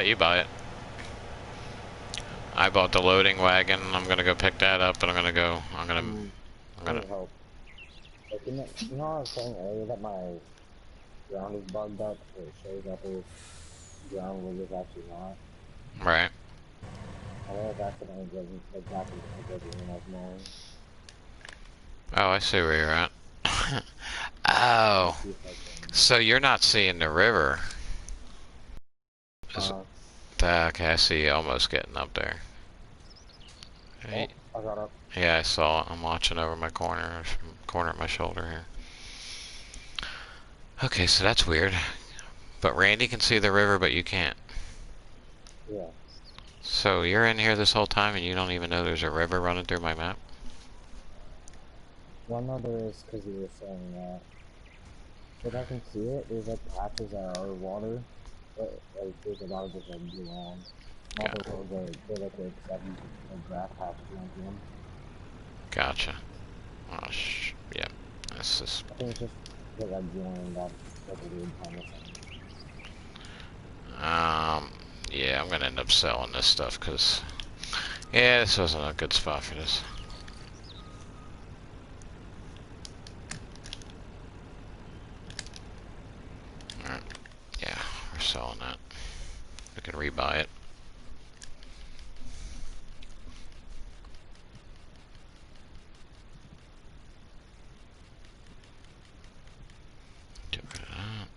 let you buy it. I bought the loading wagon. I'm gonna go pick that up, and I'm gonna. I need help. Like, you know how I was saying earlier that my ground is bugged up, so it shows that there's ground where there's actually not? Right. I was accidentally driven exactly the green I was mowing. Oh, I see where you're at. Oh, See if I can. so you're not seeing the river. Is, okay, I see you almost getting up there. Oh, I got up. Yeah, I saw it. I'm watching over my corner at my shoulder here. Okay, so that's weird. But Randy can see the river, but you can't. Yeah. So you're in here this whole time and you don't even know there's a river running through my map? Well, no, there is because you were saying that. But I can see it. There's like patches that are water, but like there's a lot of just like blue land. All Got the roads are they're like 70 like grass patches like them. Gotcha. Oh, yeah. That's just... I think it's just because I joined that like a weird time or something. Yeah, I'm gonna end up selling this stuff because... Yeah, this wasn't a good spot for this. Alright. Yeah, we're selling that. We can rebuy it. Get rid of that.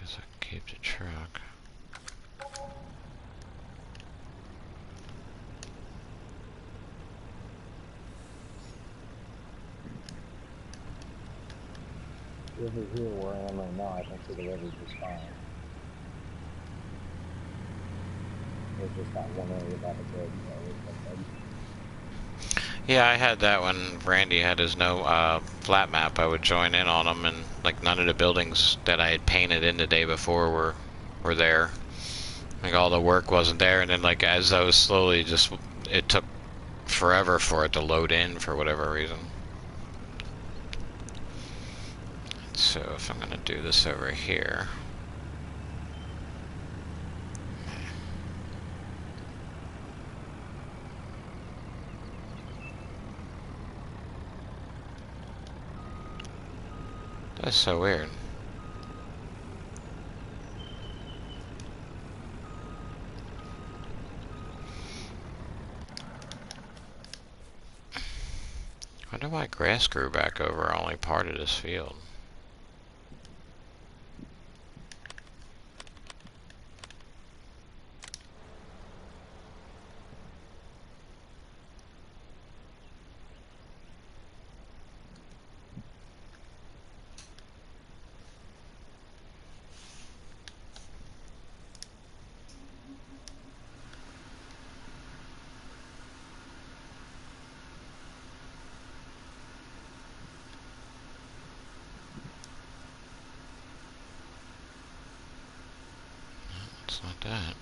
Guess I can keep the truck. If you're here where I am right now, I can see the river just fine. There's just that one area by the bridge that looks like that. Yeah, I had that when Randy had his flat map. I would join in on them, and like none of the buildings that I had painted in the day before were there. Like all the work wasn't there, and then like as I was slowly just, it took forever for it to load in for whatever reason. So if I'm gonna do this over here. That's so weird. I wonder why grass grew back over only part of this field. It's not that.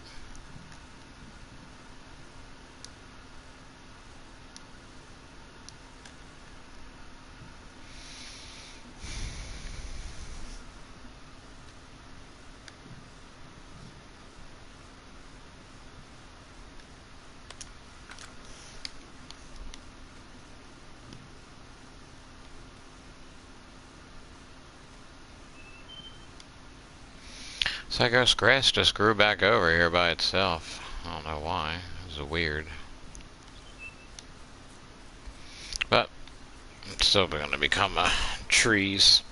So I guess grass just grew back over here by itself. I don't know why. It was weird. But it's still gonna become trees.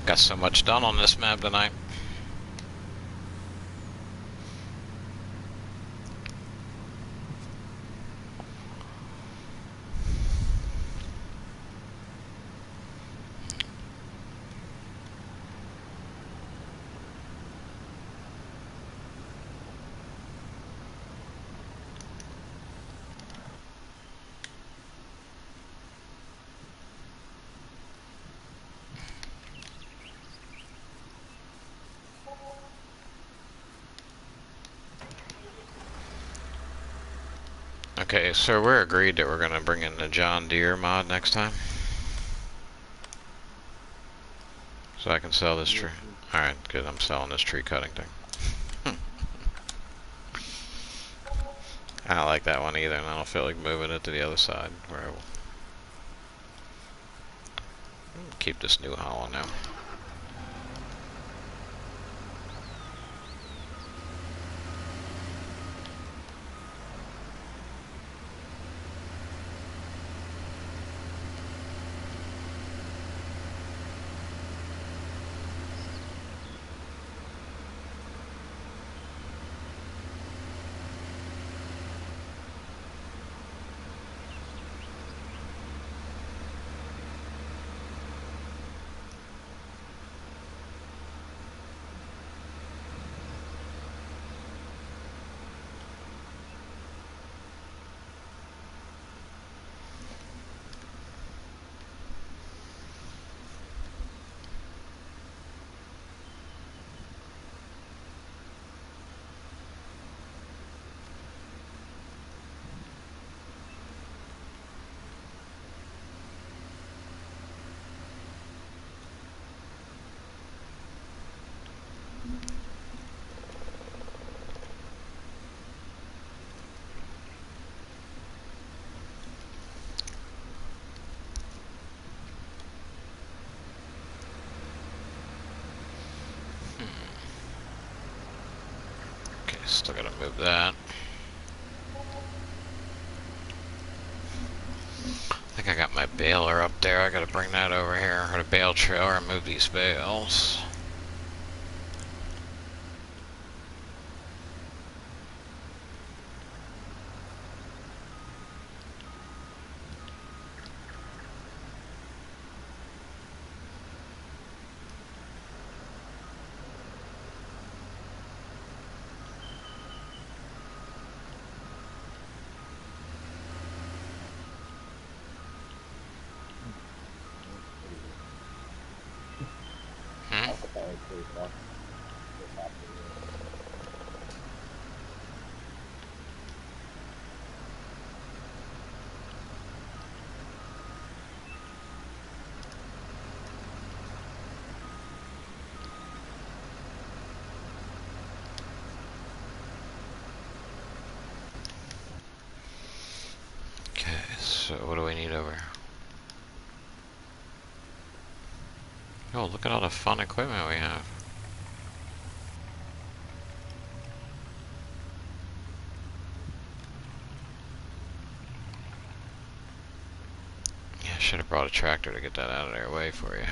Got so much done on this map tonight. Okay, so we're agreed that we're gonna bring in the John Deere mod next time. So I can sell this tree. Alright, good, I'm selling this tree cutting thing. I don't like that one either, and I don't feel like moving it to the other side where I will keep this New Holland now. Okay, still gotta move that. I think I got my baler up there. I gotta bring that over here, or the bale trailer, and move these bales. Okay, so what do we need over here? Oh, look at all the fun equipment we have. Yeah, I should have brought a tractor to get that out of their way for you.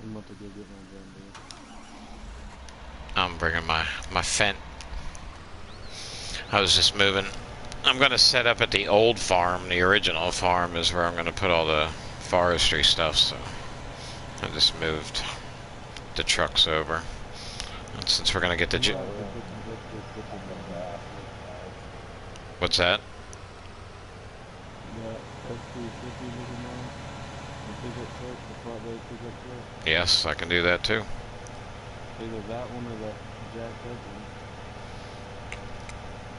I'm about to go get my John Deere. I'm bringing my Fendt. I was just moving. I'm going to set up at the old farm. The original farm is where I'm going to put all the forestry stuff, so I just moved the trucks over. And since we're going to get the... What's that? Yes, I can do that too. Either that one or that jacked up one.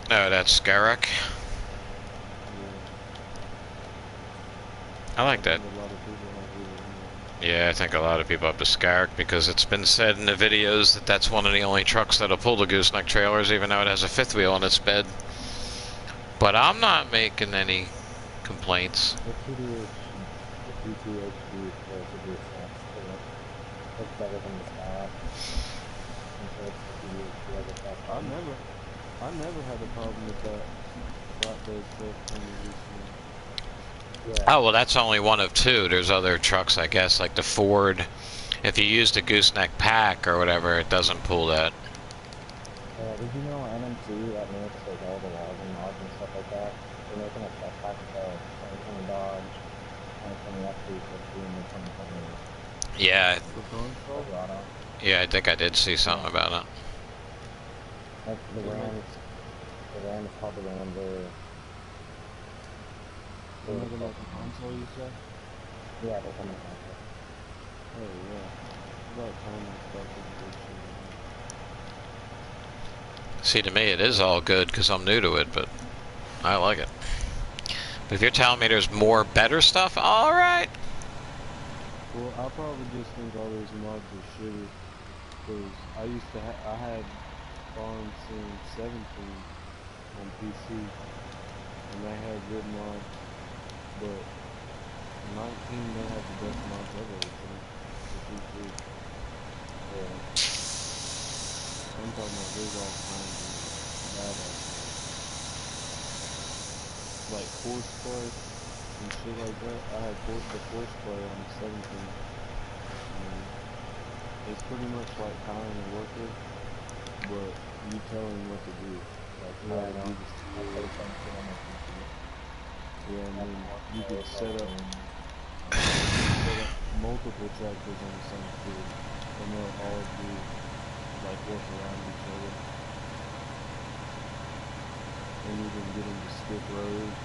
No, that's Skyrock. I like that. Yeah, I think a lot of people have the Skyrock because it's been said in the videos that that's one of the only trucks that'll pull the gooseneck trailers, even though it has a fifth wheel in its bed. But I'm not making any complaints. I never had a problem with that flatbed stuff. Yeah. Oh, well, that's only one of two. There's other trucks, I guess, like the Ford. If you use the gooseneck pack or whatever, it doesn't pull that. Did you know NMC that makes like all the logging mods and stuff like that? They're making a truck pack for 2020 Dodge, 2020 F-350, and the 2020 Yeah. Colorado. Yeah, I think I did see something about it. Like the Ram is called the Rambler. They're making like a console, you said? Yeah, they're coming console. Oh yeah. About time I started this shit. See, to me, it is all good because I'm new to it, but I like it. But if you're telling me there's more better stuff, all right. Well, I probably just think all those mods are shitty. Because I used to I had Farm Sim 17 on PC, and they had good mods, but 19 they have the best mods I've ever seen for PC. Yeah. I'm talking about there's all kinds of badass mods. Like Horseplay and shit like that. I had the Horseplay on 17, and it's pretty much like hiring a worker, but you tell him what to do. Like Yeah, how I to know. do the I play steel. the same shit on my PC. Yeah, and That's then more you play could with set all up the multiple tractors on the same field, and they'll all do like work around each other, and you can get them to skip rows.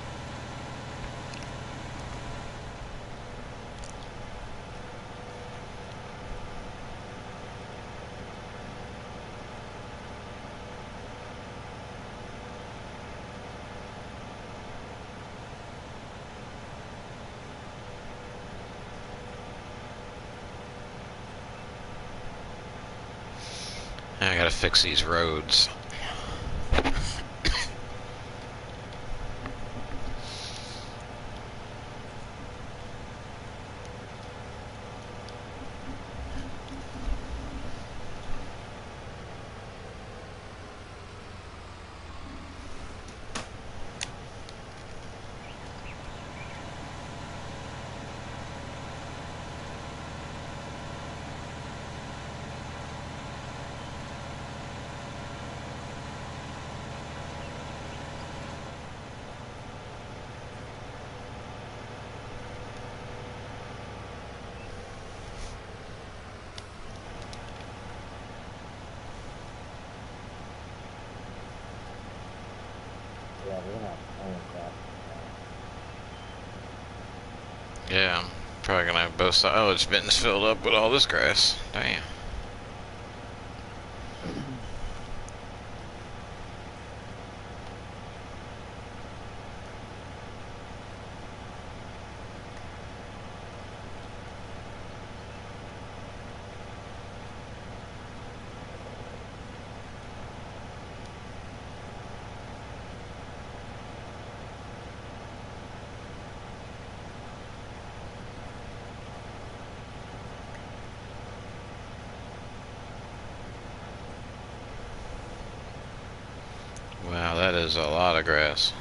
I gotta fix these roads. Yeah, we're gonna have plenty of crap. Yeah, I'm probably gonna have both sides. Oh, it's been filled up with all this grass. Damn. Wow, that is a lot of grass.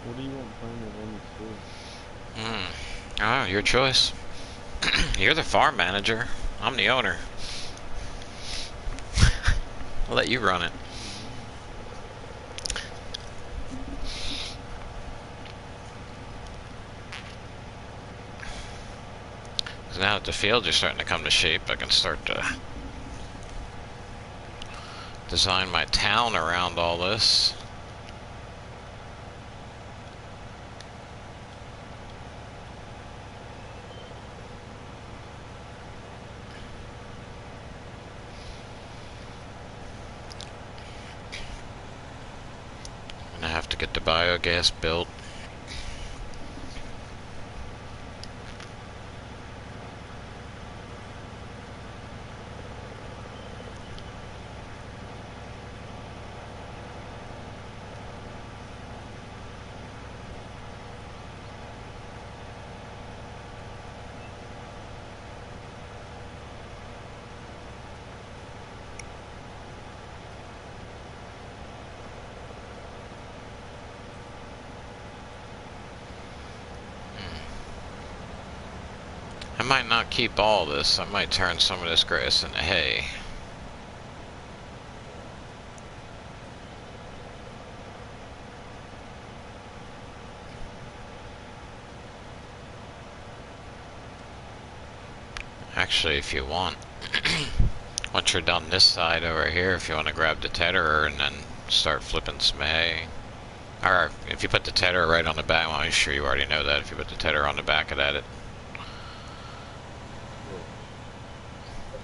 What do you want planted on the field? Oh, your choice. You're the farm manager. I'm the owner. I'll let you run it. Because now that the fields are starting to come to shape, I can start to design my town around all this. And I have to get the biogas built. I might not keep all this. I might turn some of this grass into hay. Actually, if you want, once you're done this side over here, if you want to grab the tetherer and then start flipping some hay. Or if you put the tetherer right on the back, well, I'm sure you already know that. If you put the tetherer on the back of that,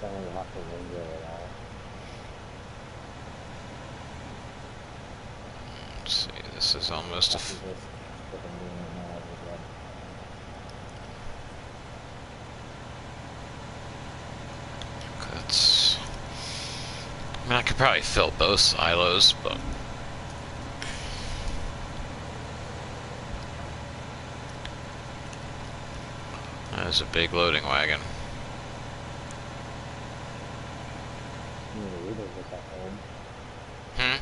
But then we have to window it out. let's see, this is almost a... After this, if I'm doing it now, it's like, That's... I mean, I could probably fill both silos, but... That is a big loading wagon. how many liters does that hold? Hmm?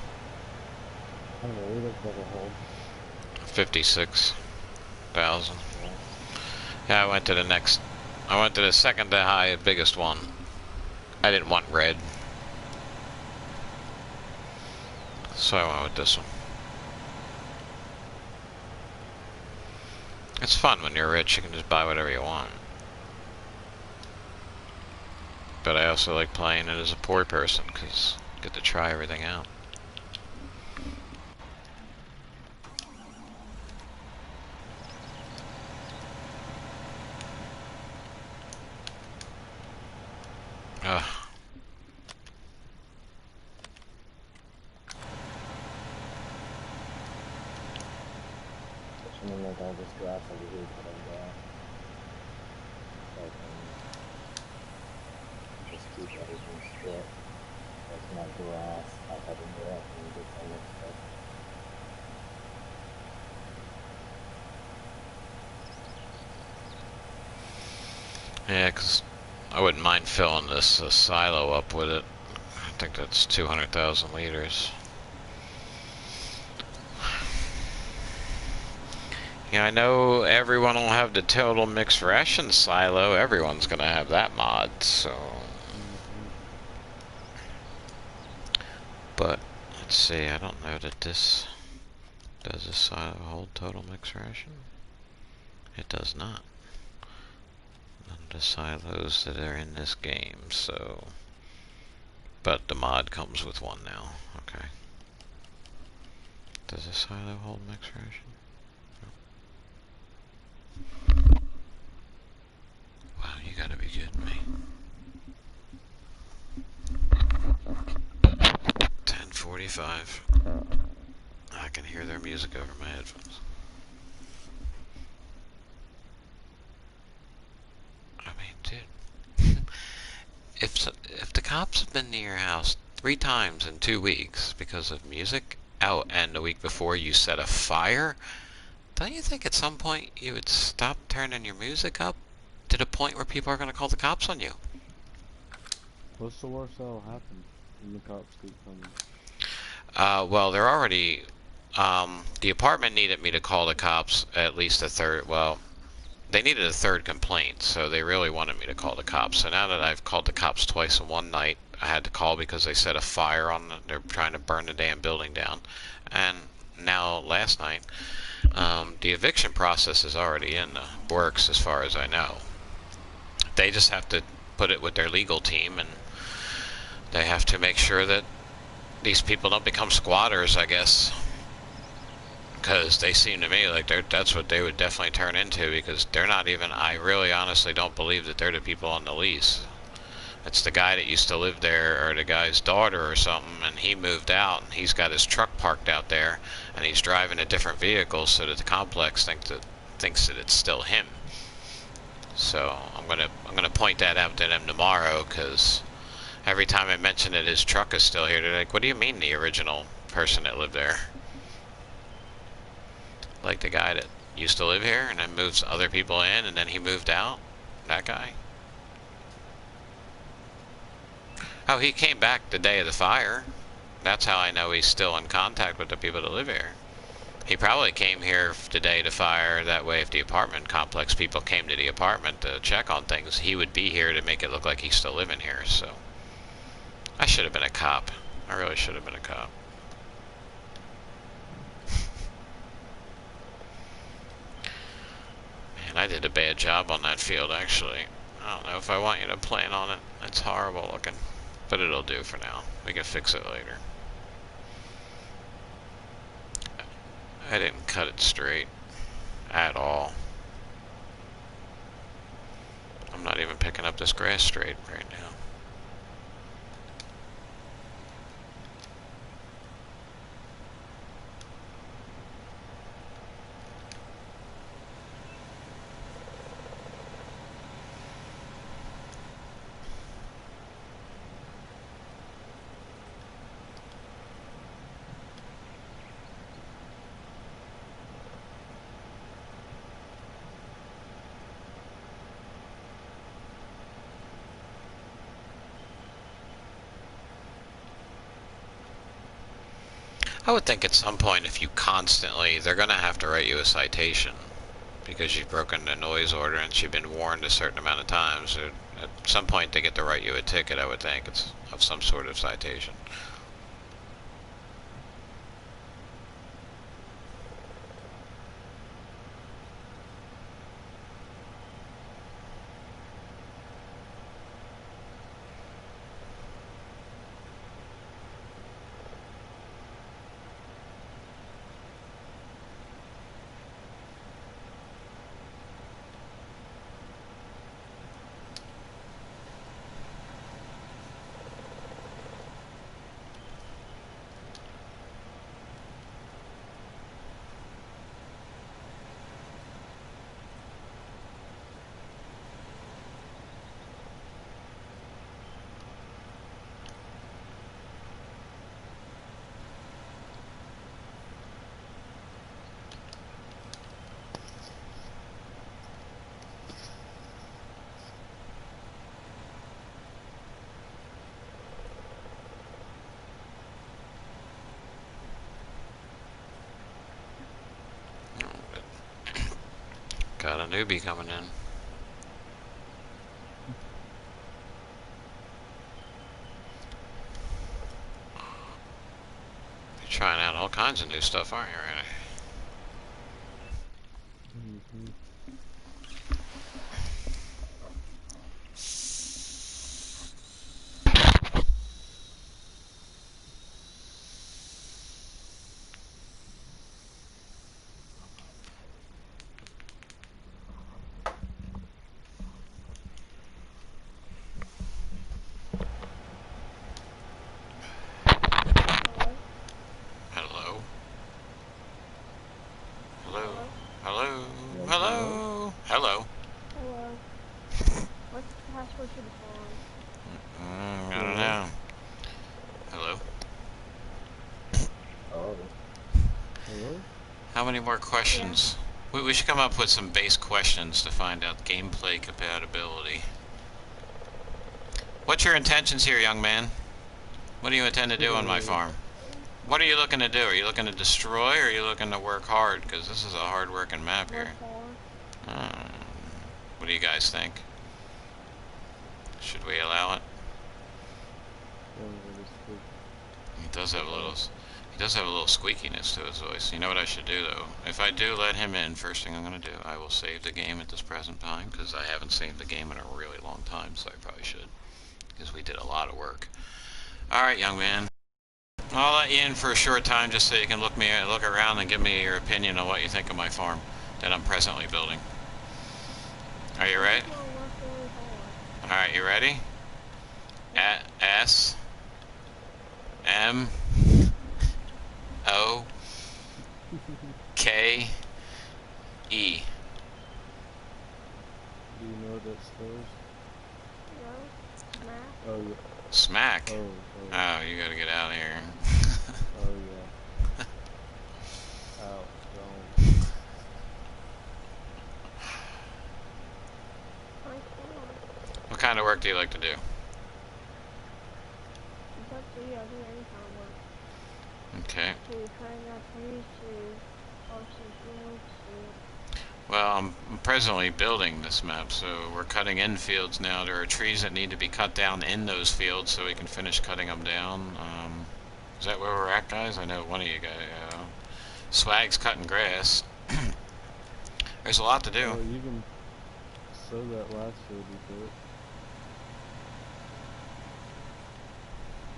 How many liters does it hold? 56,000. Yeah. Yeah, I went to the next... I went to the second to high, biggest one. I didn't want red. So I went with this one. It's fun when you're rich, you can just buy whatever you want. But I also like playing it as a poor person, because you get to try everything out. Ugh. Pushing in like all this grass over here to the grass. So I can just keep everything split. There's not grass. I have in grass and get some next stuff. Yeah, because I wouldn't mind filling this silo up with it. I think that's 200,000 liters. Yeah, I know everyone will have the total mixed ration silo. Everyone's gonna have that mod, so... But, let's see, I don't know that this... Does this silo hold total mixed ration? It does not. None of the silos that are in this game, so... But the mod comes with one now, okay. Does this silo hold mixed ration? Wow, you gotta be kidding me. 10:45. I can hear their music over my headphones. I mean, dude, if the cops have been to your house 3 times in 2 weeks because of music, oh, and the week before you set a fire, don't you think at some point you would stop turning your music up to the point where people are going to call the cops on you? What's the worst that'll happen when the cops keep coming? Well, they're already... the apartment needed me to call the cops at least a third... Well, they needed a third complaint, so they really wanted me to call the cops. So now that I've called the cops twice in one night, I had to call because they set a fire on they're trying to burn the damn building down. And now last night, the eviction process is already in the works as far as I know. They just have to put it with their legal team, and they have to make sure that these people don't become squatters, I guess. Because they seem to me like that's what they would definitely turn into, because they're not even, I really honestly don't believe that they're the people on the lease. It's the guy that used to live there, or the guy's daughter or something, and he moved out, and he's got his truck parked out there, and he's driving a different vehicle so that the complex thinks that it's still him. So I'm gonna point that out to them tomorrow, because every time I mention that his truck is still here, they're like, what do you mean the original person that lived there? Like the guy that used to live here and then moves other people in and then he moved out? That guy? Oh, he came back the day of the fire. That's how I know he's still in contact with the people that live here. He probably came here the day of the fire. That way if the apartment complex people came to the apartment to check on things, he would be here to make it look like he's still living here. So I should have been a cop. I really should have been a cop. Man, I did a bad job on that field, actually. I don't know if I want you to plan on it. It's horrible looking, but it'll do for now. We can fix it later. I didn't cut it straight at all. I'm not even picking up this grass straight right now. I would think at some point if you constantly, they're going to have to write you a citation because you've broken the noise ordinance, you've been warned a certain amount of times. So at some point they get to write you a ticket, I would think. It's of some sort of citation. Got a newbie coming in. You're trying out all kinds of new stuff, aren't you, Randy? Hello? Hello? Hello? Hello? Hello? Hello. What's the password to the phone? I don't know. Hello? Oh, Hello? How many more questions? We should come up with some base questions to find out gameplay compatibility. What's your intentions here, young man? What do you intend to do on my farm? What are you looking to do? Are you looking to destroy, or are you looking to work hard? Because this is a hard-working map here. What do you guys think? Should we allow it? He does have a little. He does have a little squeakiness to his voice. You know what I should do though? If I do let him in, first thing I'm gonna do, I will save the game at this present time because I haven't saved the game in a really long time, so I probably should because we did a lot of work. All right, young man. I'll let you in for a short time just so you can look around and give me your opinion on what you think of my farm that I'm presently building. Are you ready? All right, you ready? S M O K E. Do you know what that spells? No. Smack. Oh, yeah. Smack? Oh, Oh, you gotta get out of here. oh yeah. Out, gone. What kind of work do you like to do? It's up to you. I'll do any kind of work. Okay. To cutting up trees, to posting fields, to... Well, I'm presently building this map, so we're cutting in fields now. There are trees that need to be cut down in those fields so we can finish cutting them down. Is that where we're at, guys? I know one of you guys. Swag's cutting grass. There's a lot to do. Oh, you can sow that last field you put.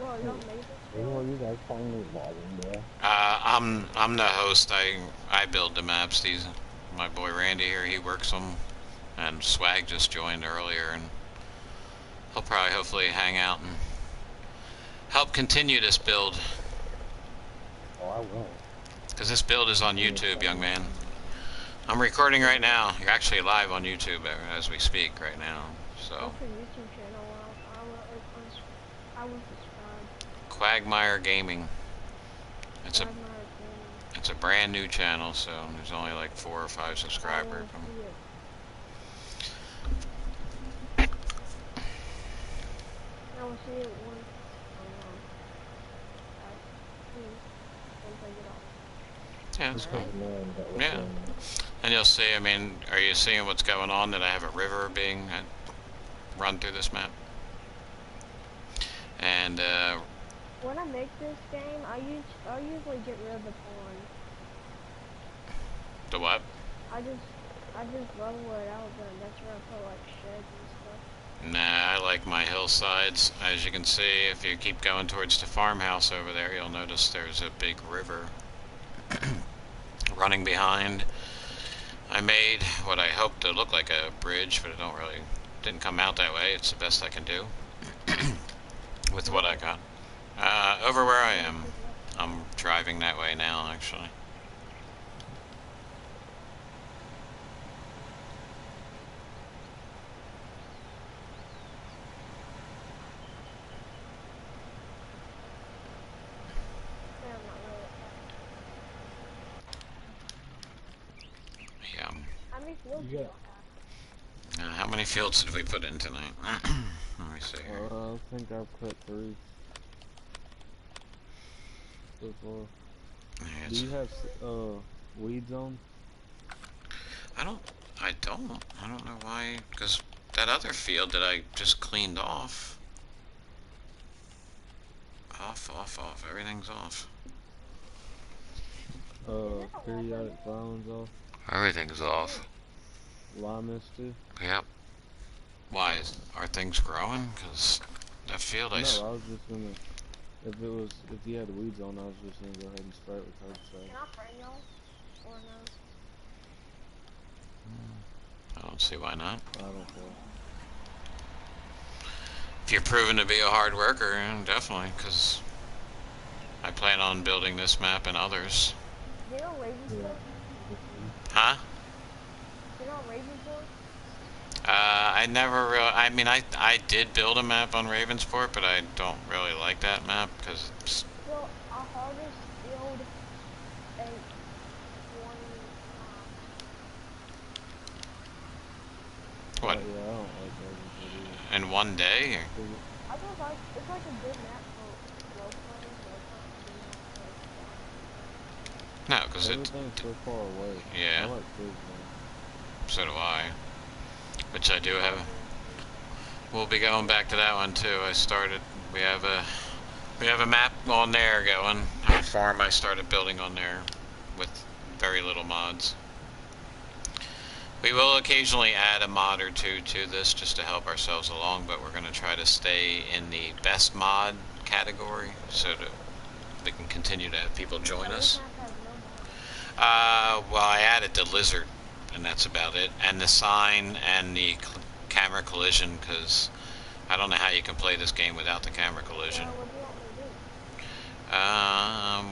Well, y'all made this When field? were you guys finally logging there? I'm the host. I build the maps. My boy Randy here, he works them, and Swag just joined earlier, and he'll probably hopefully hang out and help continue this build, Oh, I will. because this build is on YouTube, young man. I'm recording right now. You're actually live on YouTube as we speak right now. So What's your YouTube channel? I will subscribe. Quagmire Gaming. It's a Quagmire Gaming. it's a brand new channel, so there's only like 4 or 5 subscribers. I will see it. I will see it once I get off. Yeah, it's cool. Man, that was, Yeah. And you'll see, I mean, are you seeing what's going on, that I have a river being run through this map? And, When I make this game, I usually get rid of the pond. the what? I just level it out, but that's where I put like sheds and stuff. Nah, I like my hillsides. As you can see, if you keep going towards the farmhouse over there, you'll notice there's a big river running behind. I made what I hoped to look like a bridge, but it didn't come out that way. It's the best I can do with what I got. Over where I am. I'm driving that way now, actually. Yeah, I'm not really. Yeah. How many fields do You you got- have? How many fields did we put in tonight? Let me see here. I think I've cut 3 so far. Yeah, Do you have weeds on? I don't know why, because that other field that I just cleaned off. Off. Everything's off. Periodic filings off. Everything's off. Limus too. Yep. Why? Are things growing? Because that field No, I I... was just gonna. If you had the weeds on, I was just gonna go ahead and start with herbicide. Can I pray y'all? Or no? I don't see why not. I don't care. If you're proven to be a hard worker, definitely, because I plan on building this map and others. Do you know Ravensburg? Huh? Do you know Ravensburg? I never really, I mean, I did build a map on Ravensport, but I don't really like that map, because it's, Well, our hardest field and one, what, Yeah, I don't like herbicide either. in one day? Or? I just like, it's like a good map for low players, so it's not No, because it, Everything's so far away. yeah. I like big man. so do I. which I do have. We'll be going back to that one too. We have a map on there going. A farm I started building on there with very little mods. We will occasionally add a mod or two to this just to help ourselves along, but we're going to try to stay in the best mod category so that we can continue to have people join us. Well, I added the lizard, and that's about it, and the sign and the camera collision, because I don't know how you can play this game without the camera collision.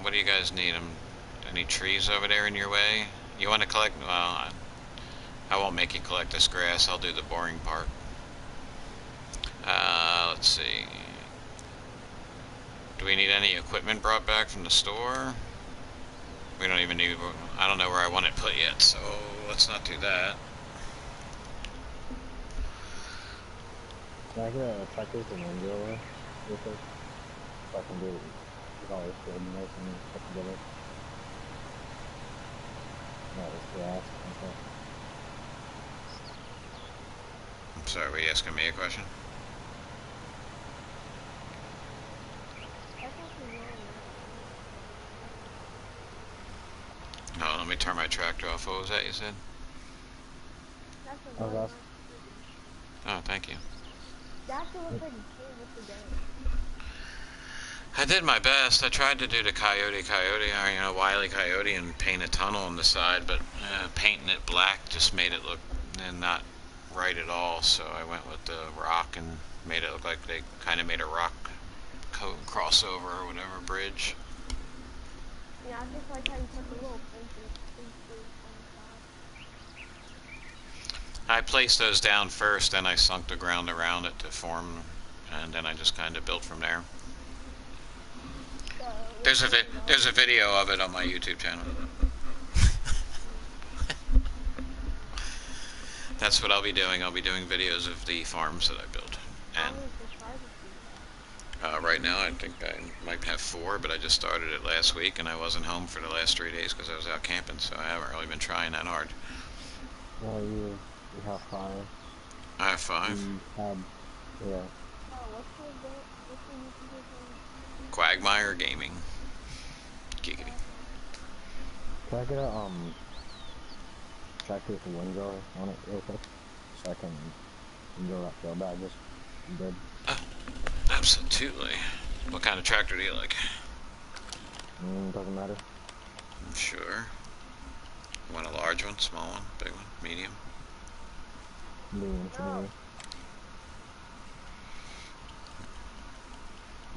What do you guys need? Any trees over there in your way? You want to collect? Well, I won't make you collect this grass. I'll do the boring part. Let's see. Do we need any equipment brought back from the store? We don't even need. I don't know where I want it put yet, so let's not do that. Can I get a tractor to Ninja real quick? So I can do all this coordination and put together. That was grass. Okay. I'm sorry, were you asking me a question? No, let me turn my tractor off. What was that you said? I was asking. Oh, thank you. That's what looks like a kid with the gun. I did my best. I tried to do the Coyote, or, you know, Wile E. Coyote and paint a tunnel on the side, but painting it black just made it look not right at all, so I went with the rock and made it look like they kind of made a rock crossover or whatever bridge. Yeah, I just like how you put the little fences on the side. I placed those down first, then I sunk the ground around it to form, and then I just kind of built from there. So, There's a video of it on my YouTube channel. That's what I'll be doing. I'll be doing videos of the farms that I built. And right now I think I might have 4, but I just started it last week and I wasn't home for the last 3 days because I was out camping, so I haven't really been trying that hard. Well, you have 5. I have 5. You had, yeah. Quagmire Gaming. Giggity. Can I get a tractor with a wind blower on it real quick? So I can go that field I just did. Absolutely. What kind of tractor do you like? Doesn't matter. Sure. You want a large one, small one, big one, medium? Medium for me.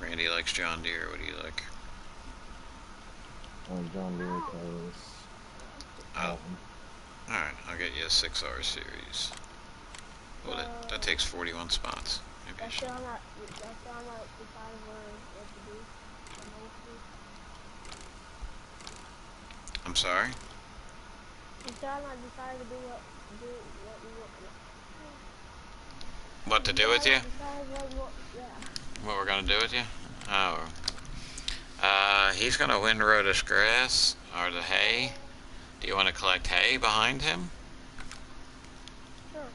Randy likes John Deere. What do you like? John Deere because... Oh. Alright, I'll get you a 6R series. Well, that takes 41 spots. Maybe I should. That's not decided what to do. I'm sorry? You still not decided to do what you want. What to do with you? Yeah. What we're gonna do with you? Oh. He's gonna windrow this grass, or the hay. Do you want to collect hay behind him? Sure.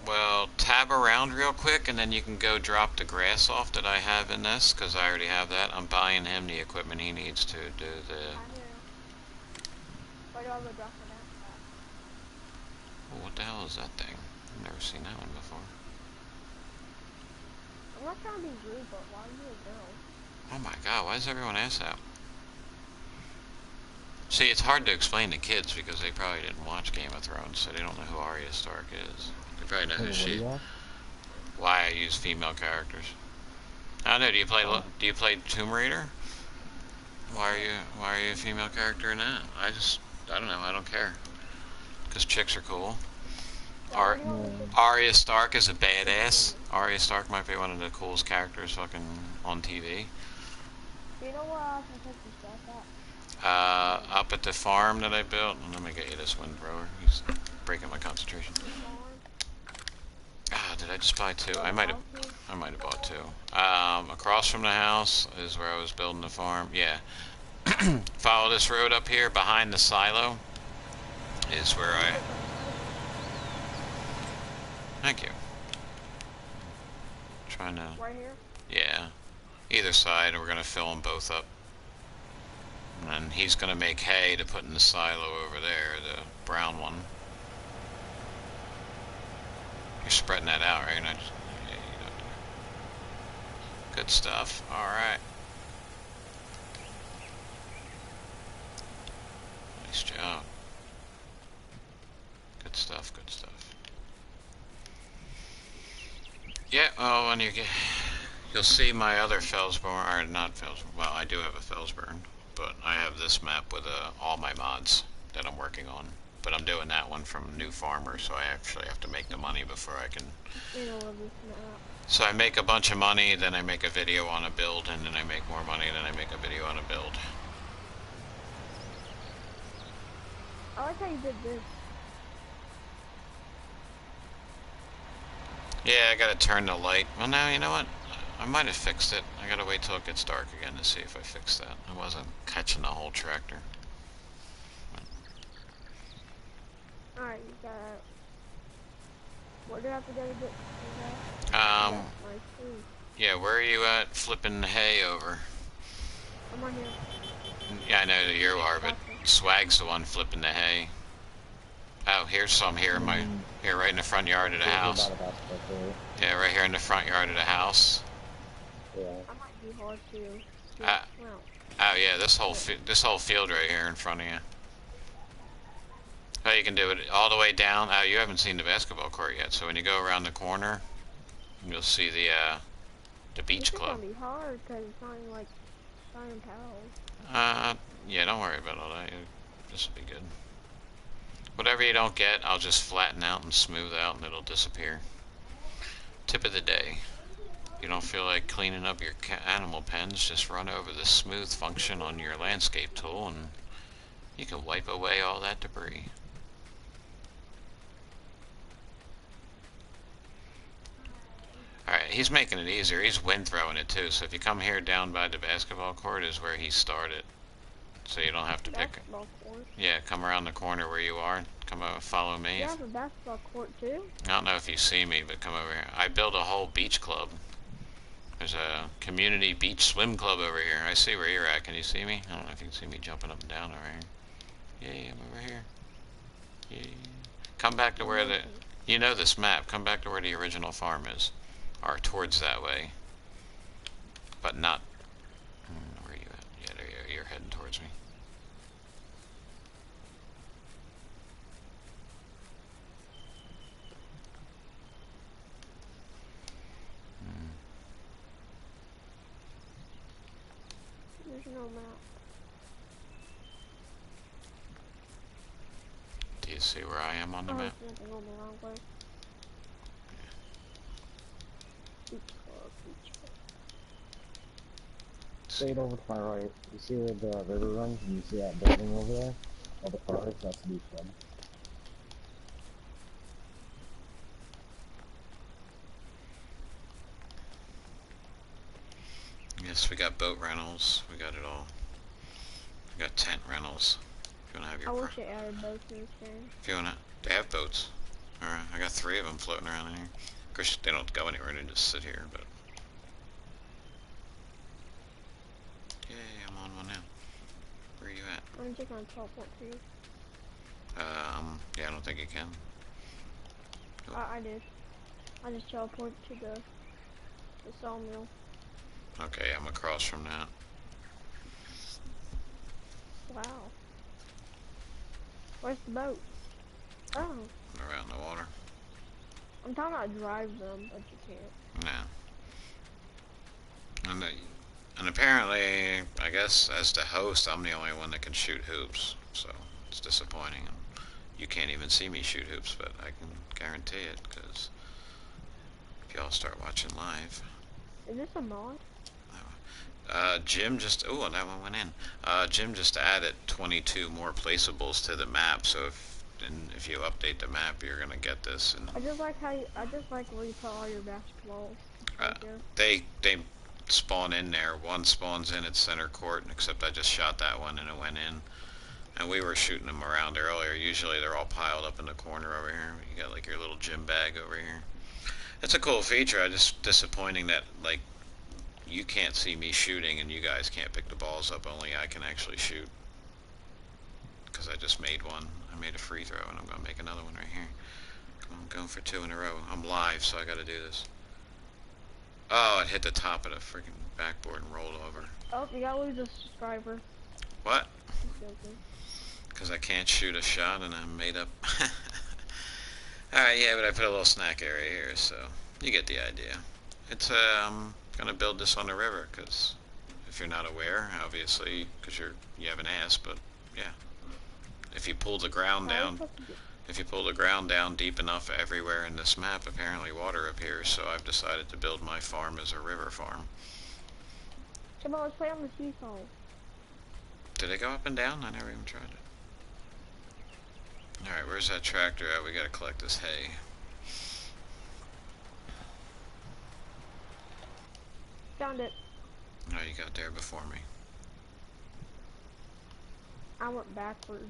Well, tab around real quick, and then you can go drop the grass off that I have in this, because I already have that. I'm buying him the equipment he needs to do the... Where do I go drop it at? Well, what the hell is that thing? I've never seen that one before. I'm not trying to be rude, but why are you a girl? Oh my god, why does everyone ask that? See, it's hard to explain to kids because they probably didn't watch Game of Thrones, so they don't know who Arya Stark is. They probably know who she is. Why I use female characters. I don't know, do you play Tomb Raider? Why are you a female character in that? I don't know, I don't care. Because chicks are cool. Arya Stark is a badass. Arya Stark might be one of the coolest characters fucking on TV. Do you know where I can take the stuff at? Up at the farm that I built. Let me get you this windrower. He's breaking my concentration. Ah, did I just buy 2? I might have bought 2. Across from the house is where I was building the farm. Yeah. Follow this road up here behind the silo is where Thank you. Trying to, Right here. yeah. Either side, we're gonna fill them both up. And then he's gonna make hay to put in the silo over there, the brown one. You're spreading that out, right? Not just, yeah, you don't do it. Good stuff. Alright. Nice job. Good stuff, good stuff. Yeah, oh, and you'll see my other Felsborn, or not Felsborn, well, I do have a Felsborn, but I have this map with all my mods that I'm working on. But I'm doing that one from New Farmer, so I actually have to make the money before I can. I love this map. So I make a bunch of money, then I make a video on a build, and then I make more money, then I make a video on a build. I like how you did this. Yeah, I gotta turn the light. Well, now, you know what? I might have fixed it. I gotta wait till it gets dark again to see if I fixed that. I wasn't catching the whole tractor. Alright, you got. Where do I have to go to get that? Um, Nice too. yeah, where are you at flipping the hay over? I'm right here. Yeah, I know that you are, but Swag's the one flipping the hay. Oh, here's some here in my, here right in the front yard of the house. Yeah, right here in the front yard of the house. Yeah. I might be hard to. Ah. Well, Oh yeah, this whole field right here in front of you. Oh, you can do it all the way down. Oh, you haven't seen the basketball court yet. So when you go around the corner, you'll see the beach club. This is gonna be hard because it's not even like Simon Powell. Yeah, don't worry about all that. This will be good. Whatever you don't get, I'll just flatten out and smooth out, and it'll disappear. Tip of the day. You don't feel like cleaning up your animal pens, just run over the smooth function on your landscape tool, and you can wipe away all that debris. Alright, he's making it easier. He's wind throwing it too, so if you come here down by the basketball court is where he started. So you don't have to pick it. Basketball court. Yeah, come around the corner where you are. Come over, follow me. You have a basketball court too? I don't know if you see me, but come over here. I built a whole beach club. There's a community beach swim club over here. I see where you're at. Can you see me? I don't know if you can see me jumping up and down over here. Yeah, I'm over here. Yeah. Come back to where the... You know this map. Come back to where the original farm is. Or towards that way. But not... Where are you at? Yeah, there you are. You're heading towards me. There's no map. Do you see where I am on the Oh, map? there's nothing on the wrong way. Beach club, beach club. Straight over to my right. You see where the river runs, and you see that building over there? All the cars, that's the beach club. Yes, we got boat rentals. We got it all. We got tent rentals. If you wanna have your... I wish it added boats in this game. If you wanna... They have boats. Alright, I got 3 of them floating around in here. Of course, they don't go anywhere, they just sit here, but... Yay, I'm on one now. Where are you at? I'm just gonna teleport to you. Yeah, I don't think you can. I did. I just teleported to the sawmill. Okay, I'm across from that. Wow. Where's the boat? Oh. Around the water. I'm talking about drive them, but you can't. No. And apparently, I guess, as the host, I'm the only one that can shoot hoops. So, it's disappointing. You can't even see me shoot hoops, but I can guarantee it, because if y'all start watching live... Is this a mod? Jim just... Oh, that one went in. Jim just added 22 more placeables to the map, so if you update the map, you're gonna get this. And I just like how I just like where you put all your basketballs. Right there. they spawn in there. One spawns in at center court, except I just shot that one and it went in. And we were shooting them around earlier. Usually they're all piled up in the corner over here. You got like your little gym bag over here. It's a cool feature. I just disappointing that like you can't see me shooting and you guys can't pick the balls up. Only I can actually shoot because I just made one. I made a free throw and I'm gonna make another one right here. I'm going for 2 in a row. I'm live, so I got to do this. Oh, it hit the top of the freaking backboard and rolled over. Oh, you gotta lose a subscriber. What? Just joking. Because I can't shoot a shot and I'm made up. Alright, yeah, but I put a little snack area here, so you get the idea. It's, I'm gonna build this on the river, because if you're not aware, obviously, because you haven't asked, but yeah. If you pull the ground down, if you pull the ground down deep enough everywhere in this map, apparently water appears, so I've decided to build my farm as a river farm. Come on, let's play on the seesaw. Did it go up and down? I never even tried it. Alright, where's that tractor at? We gotta collect this hay. Found it. Oh, you got there before me. I went backwards.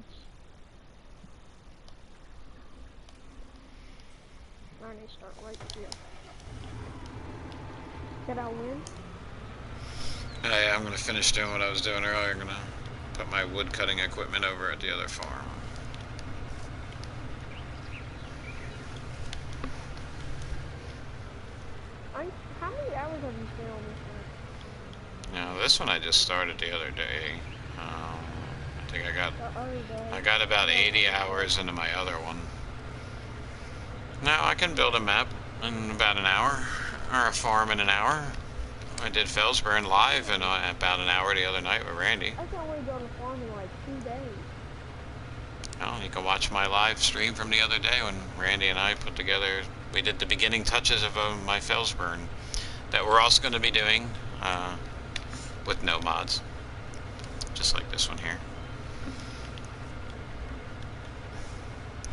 I need to start right here. Did I win? Yeah, I'm gonna finish doing what I was doing earlier. I'm gonna put my wood cutting equipment over at the other farm. How many hours have you spent on this one? Now this one I just started the other day. I think The other day. I got about 80 hours into my other one. Now I can build a map in about an hour, or a farm in an hour. I did Felsburn live in about an hour the other night with Randy. I can't wait to build a farm in like 2 days. Oh, you can watch my live stream from the other day when Randy and I put together, we did the beginning touches of my Felsburn that we're also going to be doing with no mods, just like this one here.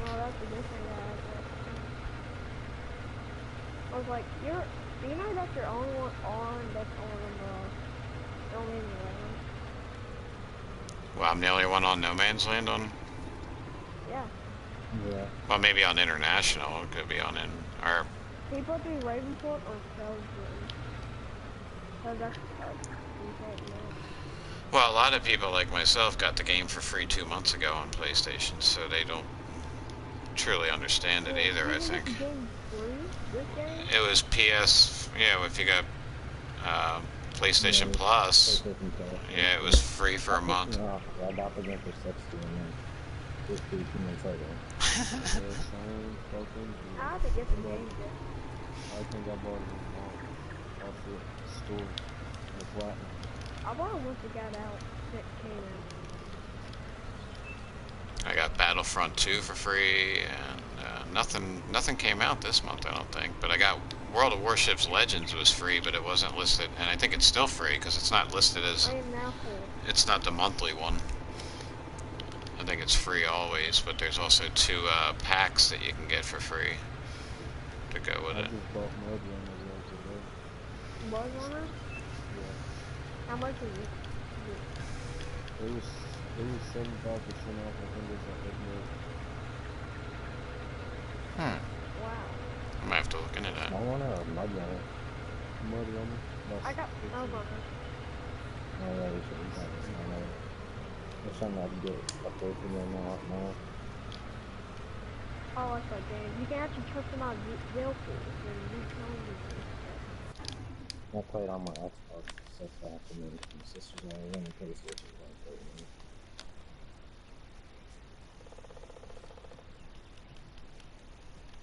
Well, that's a different guy. I was like, do you know that you're the only one on that's on No Man's Land? Well, I'm the only one on No Man's Land on, Yeah. Yeah. well, maybe on International, it could be on or People do Ravenport or Felsburn. So that's default now. well, a lot of people like myself got the game for free 2 months ago on PlayStation, so they don't truly understand it either, I think. This game free? This game? It was PS, yeah, if you got PlayStation Plus, PlayStation Plus. yeah, it was free for a month. Yeah, I bought the game for 60 and then just 2 months later. I have to get the game. I think I bought it off the store in the platinum. I bought it once it got out. It came in. I got Battlefront 2 for free, and nothing came out this month, I don't think. But I got World of Warships Legends was free, but it wasn't listed, and I think it's still free because it's not listed as, I am now full. it's not the monthly one. I think it's free always, but there's also 2 packs that you can get for free to go with I it. just bought Mud Runner the other day. Blood Runner? Yeah. How much is it? It was 75% off. I think it's like $8. Wow. I might have to look into that. I want a Mud Runner. Mud Runner. I got Blood Runner. Oh yeah, we should have this. I know. There's something I can get upgrade from there now. Oh, that's that game. You can actually customize vehicles and reclaim them. I played on my Xbox, so I have to move my sister's only running PlayStation.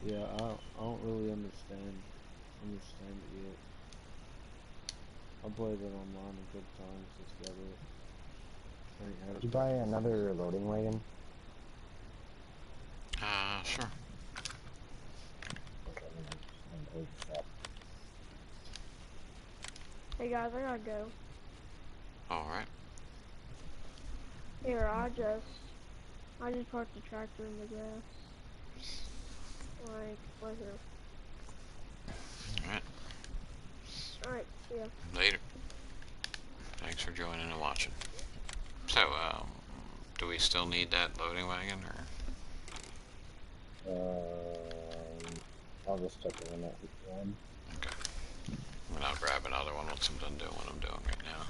Yeah, I don't really understand it yet. I played it online a couple times, just got it. Did you buy another loading wagon? Sure. Okay, I'm gonna stop. Hey guys, I gotta go. Alright. Here, I just parked the tractor in the grass. Like, right here. Alright. Alright, see ya. Later. Thanks for joining and watching. So, do we still need that loading wagon, or? I'll just check the limit one. Okay. And I'll grab another one once I'm done doing what I'm doing right now.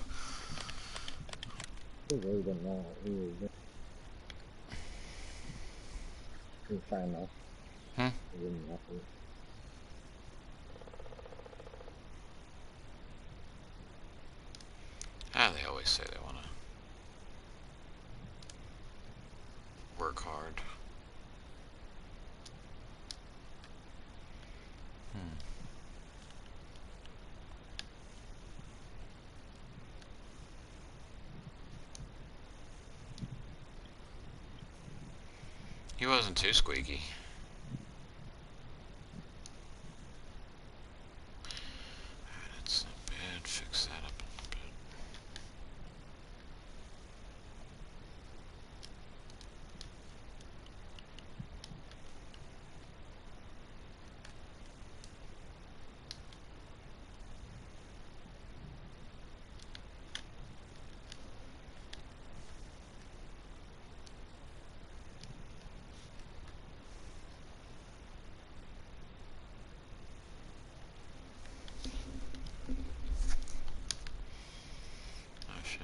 He really didn't know what he was doing. He was trying to. He didn't have to. Ah, they always say they want to work hard. He wasn't too squeaky. Alright, that's not bad. Fix that up a little bit. Oh shit.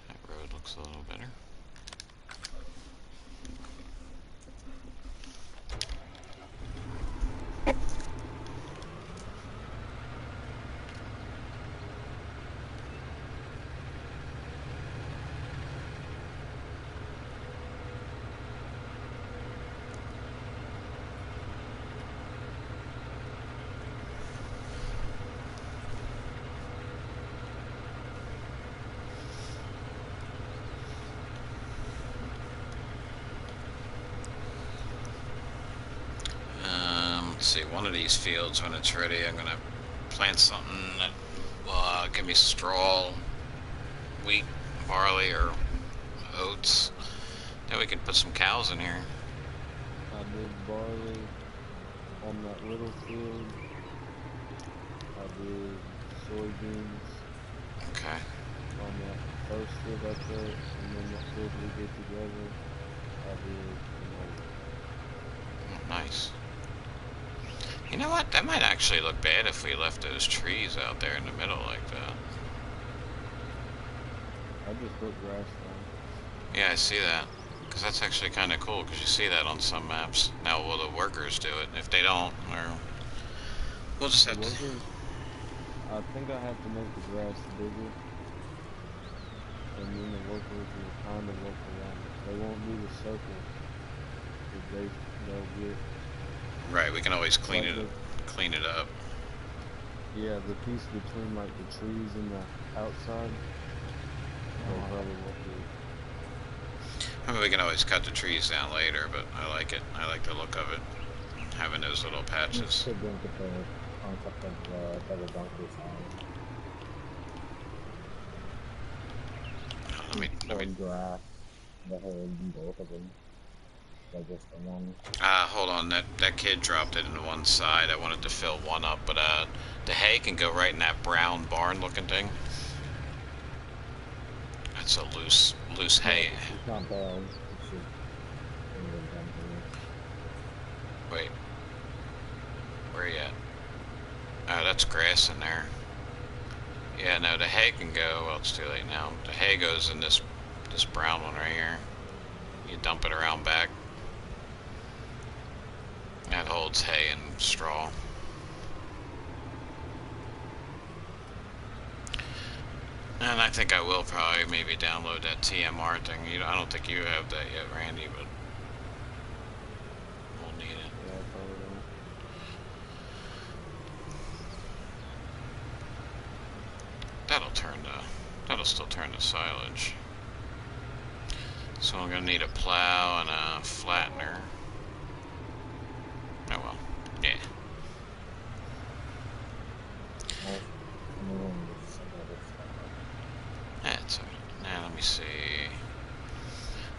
That road looks a little better. Let's see, one of these fields, when it's ready, I'm gonna plant something that will give me straw, wheat, barley, or oats. Then we can put some cows in here. I did barley on that little field. I did soybeans Okay. on that first field I put, and then that field we did together, I did Nice. You know what? That might actually look bad if we left those trees out there in the middle like that. I just put grass down. Yeah, I see that. Because that's actually kind of cool, because you see that on some maps. Now, will the workers do it? If they don't, or we'll just have to... Workers, I think I have to make the grass bigger, and then the workers will kind of work around it. They won't do the circle, because they'll get... Right, we can always clean like it up. Yeah, the piece between like the trees and the outside, they'll probably won't do. I mean, we can always cut the trees down later, but I like it. I like the look of it, having those little patches. Still don't get the concept of double donkey sound. Let me. Grass, the whole both of them. Like just the one. Hold on. That kid dropped it into one side. I wanted to fill one up, but the hay can go right in that brown barn-looking thing. That's a loose hay. It's not bad. It should. Wait. Where are you at? Oh, grass in there. Yeah, no, the hay can go. Well, it's too late now. The hay goes in this brown one right here. You dump it around back. That holds hay and straw. And I think I will probably maybe download that TMR thing. I don't think you have that yet, Randy, but we'll need it. Yeah, I probably don't. That'll still turn the silage. So I'm gonna need a plow and a flattener. Oh well, yeah. That's alright. Now let me see.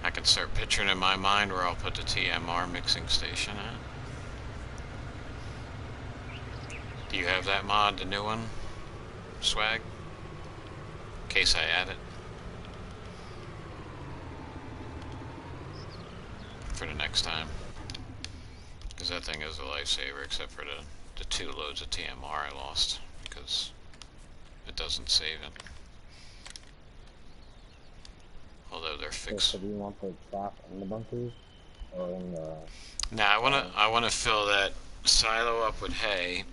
I can start picturing in my mind where I'll put the TMR mixing station at. Do you have that mod, the new one? Swag? In case I add it. For the next time. Because that thing is a lifesaver, except for the 2 loads of TMR I lost. Because it doesn't save it. Although they're fixed. So do you want the trap in the bunkers or in the? Now I wanna fill that silo up with hay,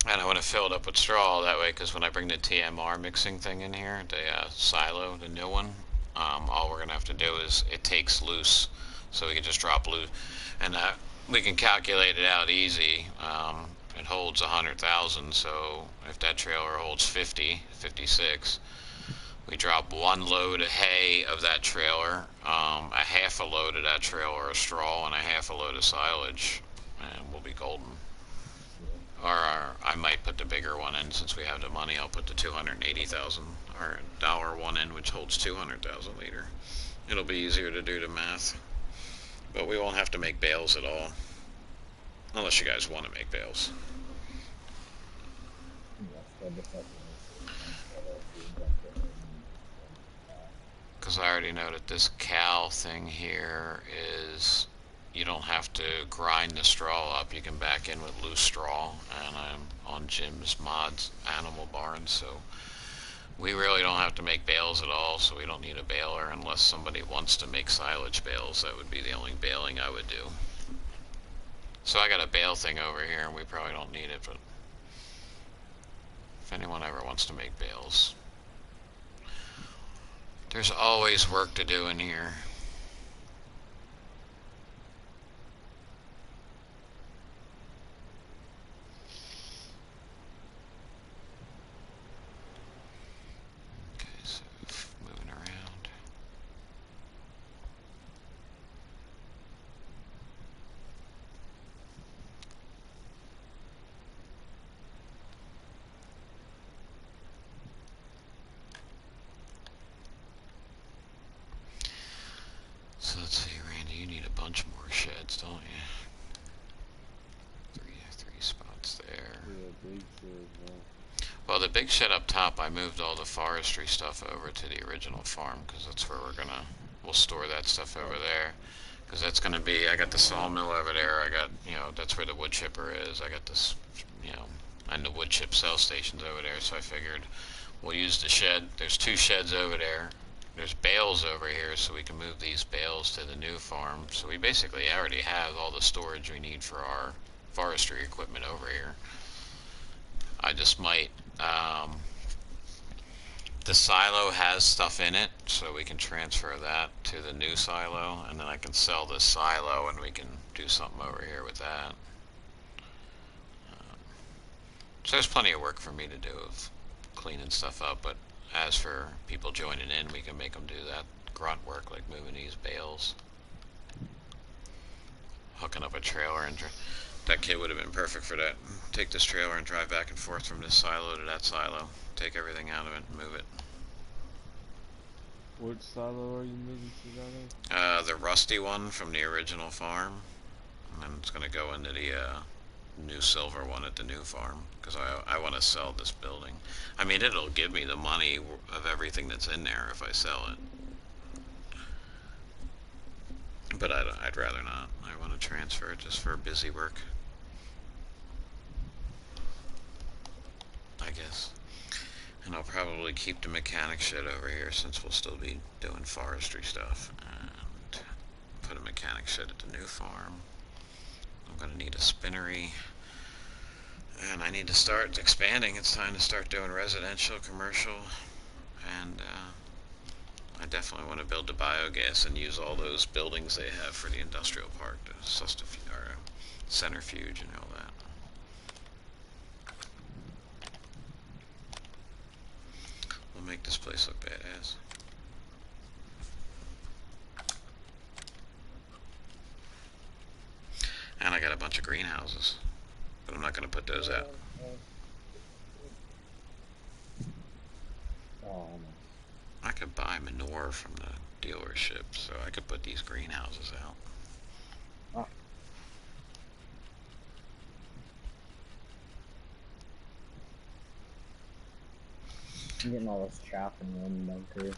and I wanna fill it up with straw. That way, because when I bring the TMR mixing thing in here, the silo, the new one, all we're gonna have to do is it takes loose, so we can just drop loose, and we can calculate it out easy. It holds 100,000, so if that trailer holds 56. We drop 1 load of hay of that trailer, a half a load of that trailer of straw, and a half a load of silage, and we'll be golden. Or I might put the bigger one in since we have the money. I'll put the 280,000 or dollar one in, which holds 200,000 liter. It'll be easier to do the math, but we won't have to make bales at all, unless you guys want to make bales. Because I already know that this cow thing here is, you don't have to grind the straw up. You can back in with loose straw, and I'm on Jim's Mods Animal Barn, so we really don't have to make bales at all, so we don't need a baler unless somebody wants to make silage bales. That would be the only baling I would do. So I got a bale thing over here, and we probably don't need it, but if anyone ever wants to make bales, there's always work to do in here. Okay, so moving around. So let's see, Randy, you need a bunch more sheds, don't you? Three spots there. Yeah, big shed, man. Well, the big shed up top, I moved all the forestry stuff over to the original farm, because that's where we'll store that stuff over there. Because that's gonna be, I got the sawmill over there, I got, that's where the wood chipper is, I got this, and the wood chip cell station's over there, so I figured we'll use the shed. There's 2 sheds over there. There's bales over here, so we can move these bales to the new farm. So we basically already have all the storage we need for our forestry equipment over here. I just might, the silo has stuff in it, so we can transfer that to the new silo, and then I can sell this silo and we can do something over here with that. So there's plenty of work for me to do of cleaning stuff up, but as for people joining in, we can make them do that grunt work, like moving these bales, hooking up a trailer, and that kid would have been perfect for that. Take this trailer and drive back and forth from this silo to that silo, take everything out of it and move it. Which silo are you moving to that of? The rusty one from the original farm, and then it's going to go into the new silver one at the new farm, because I want to sell this building. I mean, it'll give me the money of everything that's in there if I sell it, but I'd rather not. I want to transfer it just for busy work. guess. And I'll probably keep the mechanic shed over here since we'll still be doing forestry stuff. And put a mechanic shed at the new farm. I'm going to need a spinnery. And I need to start expanding. It's time to start doing residential, commercial, and I definitely want to build the biogas and use all those buildings they have for the industrial park, the centrifuge and all that. We'll make this place look badass. And I got a bunch of greenhouses, but I'm not going to put those out. Oh, I could buy manure from the dealership, so I could put these greenhouses out. ah. I'm getting all this chaff in one bunker,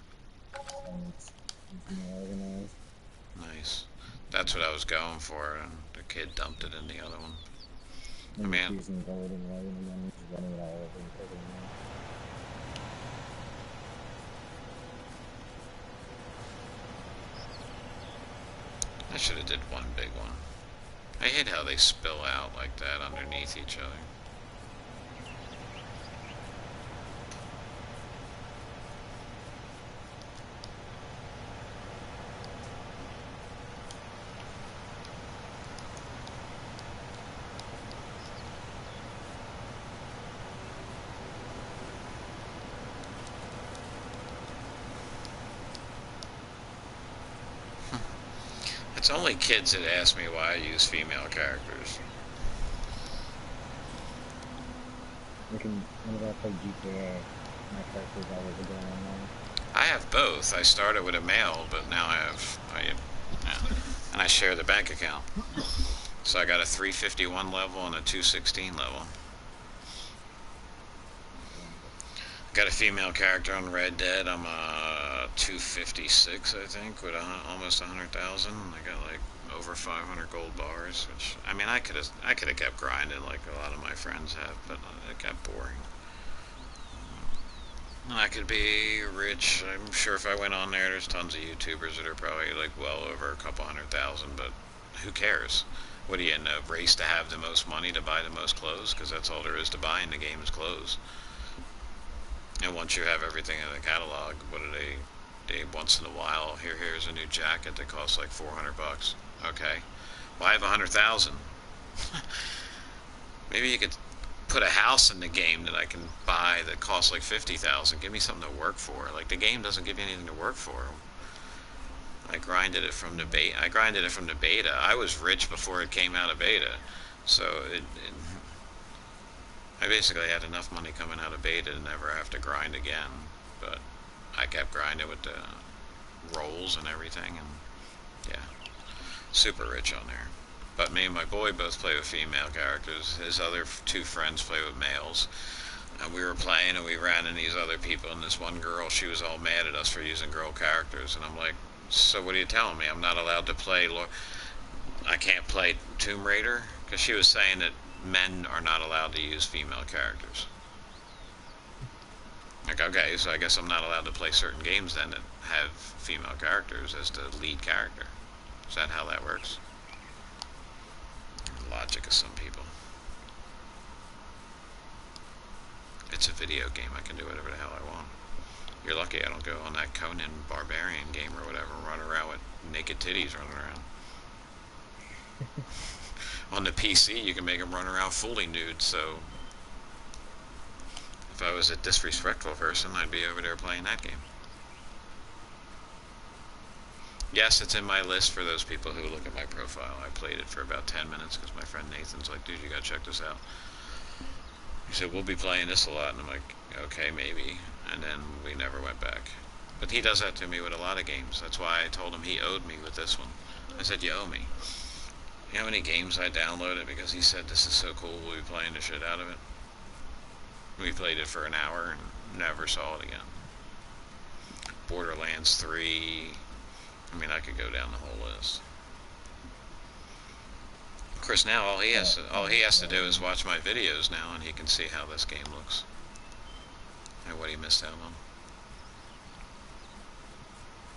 and it's more organized. Nice. That's what I was going for, and the kid dumped it in the other one. And Man. using gold and light, and then just running it all over and putting it in. I should have did one big one. I hate how they spill out like that underneath each other. It's only kids that ask me why I use female characters. Whenever I play GTA, my character's always a girl online. I have both. I started with a male, but now and I share the bank account. So I got a 351 level and a 216 level. Got a female character on Red Dead. I'm a 256, I think, with almost 100,000. I got like over 500 gold bars, which I mean I could have kept grinding like a lot of my friends have, but it got boring. I could be rich. I'm sure if I went on there's tons of YouTubers that are probably like well over a couple 100,000, but who cares? What are you in a race to have the most money to buy the most clothes? Because that's all there is to buy in the game is clothes. And once you have everything in the catalog, what do they once in a while, here's a new jacket that costs like 400 bucks. Okay. Well, I have 100,000. Maybe you could put a house in the game that I can buy that costs like 50,000. Give me something to work for. Like the game doesn't give you anything to work for. I grinded it from the beta. I was rich before it came out of beta. So I basically had enough money coming out of beta to never have to grind again, but I kept grinding with the rolls and everything, and yeah, super rich on there. But me and my boy both play with female characters. His other two friends play with males. And we were playing and we ran into these other people, and this one girl, she was all mad at us for using girl characters, and I'm like, so what are you telling me? I'm not allowed to play, I can't play Tomb Raider? Because she was saying that men are not allowed to use female characters. Like, okay, so I guess I'm not allowed to play certain games then that have female characters as the lead character. Is that how that works? Logic of some people. It's a video game. I can do whatever the hell I want. You're lucky I don't go on that Conan Barbarian game or whatever and run around with naked titties running around. On the PC, you can make them run around fully nude, so if I was a disrespectful person, I'd be over there playing that game. Yes, it's in my list for those people who look at my profile. I played it for about 10 minutes because my friend Nathan's like, dude, you gotta check this out. He said, we'll be playing this a lot, and I'm like, okay, maybe, and then we never went back. But he does that to me with a lot of games. That's why I told him he owed me with this one. I said, you owe me. You know how many games I downloaded because he said this is so cool, we'll be playing the shit out of it? We played it for an hour and never saw it again. Borderlands 3. I mean, I could go down the whole list. Of course, now all he has to do is watch my videos now, and he can see how this game looks. And what he missed out on.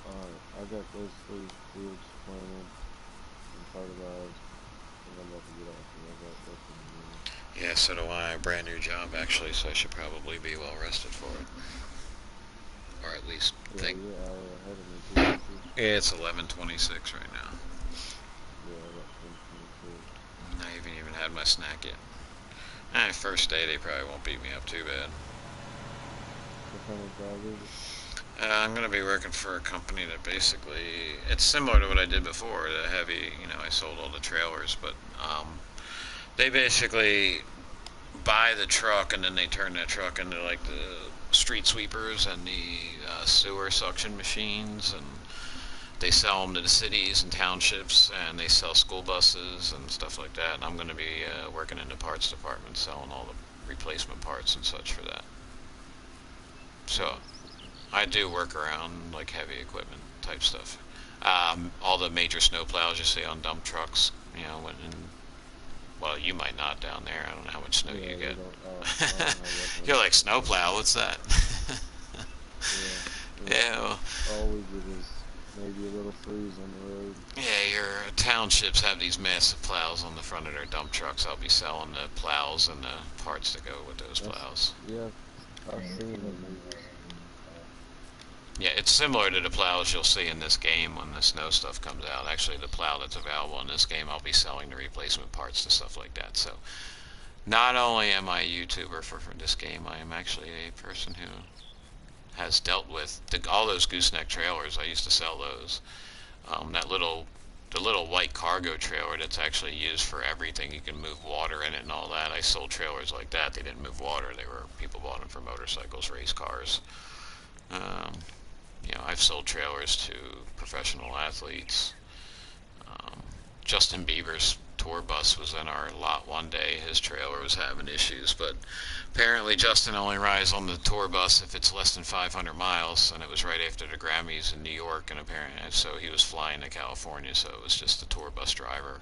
I got those 3 fields planted and fertilized. I think I'm about to get off here. I got nothing to do. Yeah, so do I. A brand new job actually, so I should probably be well rested for it. Or at least Yeah, think. you're an hour ahead of me too, aren't you? It's 11:26 right now. Yeah, I got 10:26. I haven't even had my snack yet. First day, they probably won't beat me up too bad. What kind of job is it? I'm going to be working for a company that basically, it's similar to what I did before, the heavy, I sold all the trailers, but they basically buy the truck and then they turn that truck into like the street sweepers and the sewer suction machines, and they sell them to the cities and townships, and they sell school buses and stuff like that. And I'm going to be working in the parts department selling all the replacement parts and such for that. So I do work around like heavy equipment type stuff. All the major snow plows you see on dump trucks, well, you might not down there. I don't know how much snow Yeah, you we get. don't, I don't have that You're much. like, snowplow, what's that? Yeah, Yeah, well, all we get is maybe a little freeze on the road. yeah, your townships have these massive plows on the front of their dump trucks. I'll be selling the plows and the parts that go with those plows. Yeah, I've Yeah, seen it's the everywhere movies. and stuff. Yeah, it's similar to the plows you'll see in this game when the snow stuff comes out. Actually, the plow that's available in this game, I'll be selling the replacement parts and stuff like that. So, not only am I a YouTuber for this game, I am actually a person who has dealt with all those gooseneck trailers. I used to sell those. The little white cargo trailer that's actually used for everything. You can move water in it and all that. I sold trailers like that. They didn't move water. People bought them for motorcycles, race cars. Um, I've sold trailers to professional athletes. Um, Justin Bieber's tour bus was in our lot one day. His trailer was having issues, but apparently Justin only rides on the tour bus if it's less than 500 miles, and it was right after the Grammys in New York, and apparently so he was flying to California, so it was just the tour bus driver.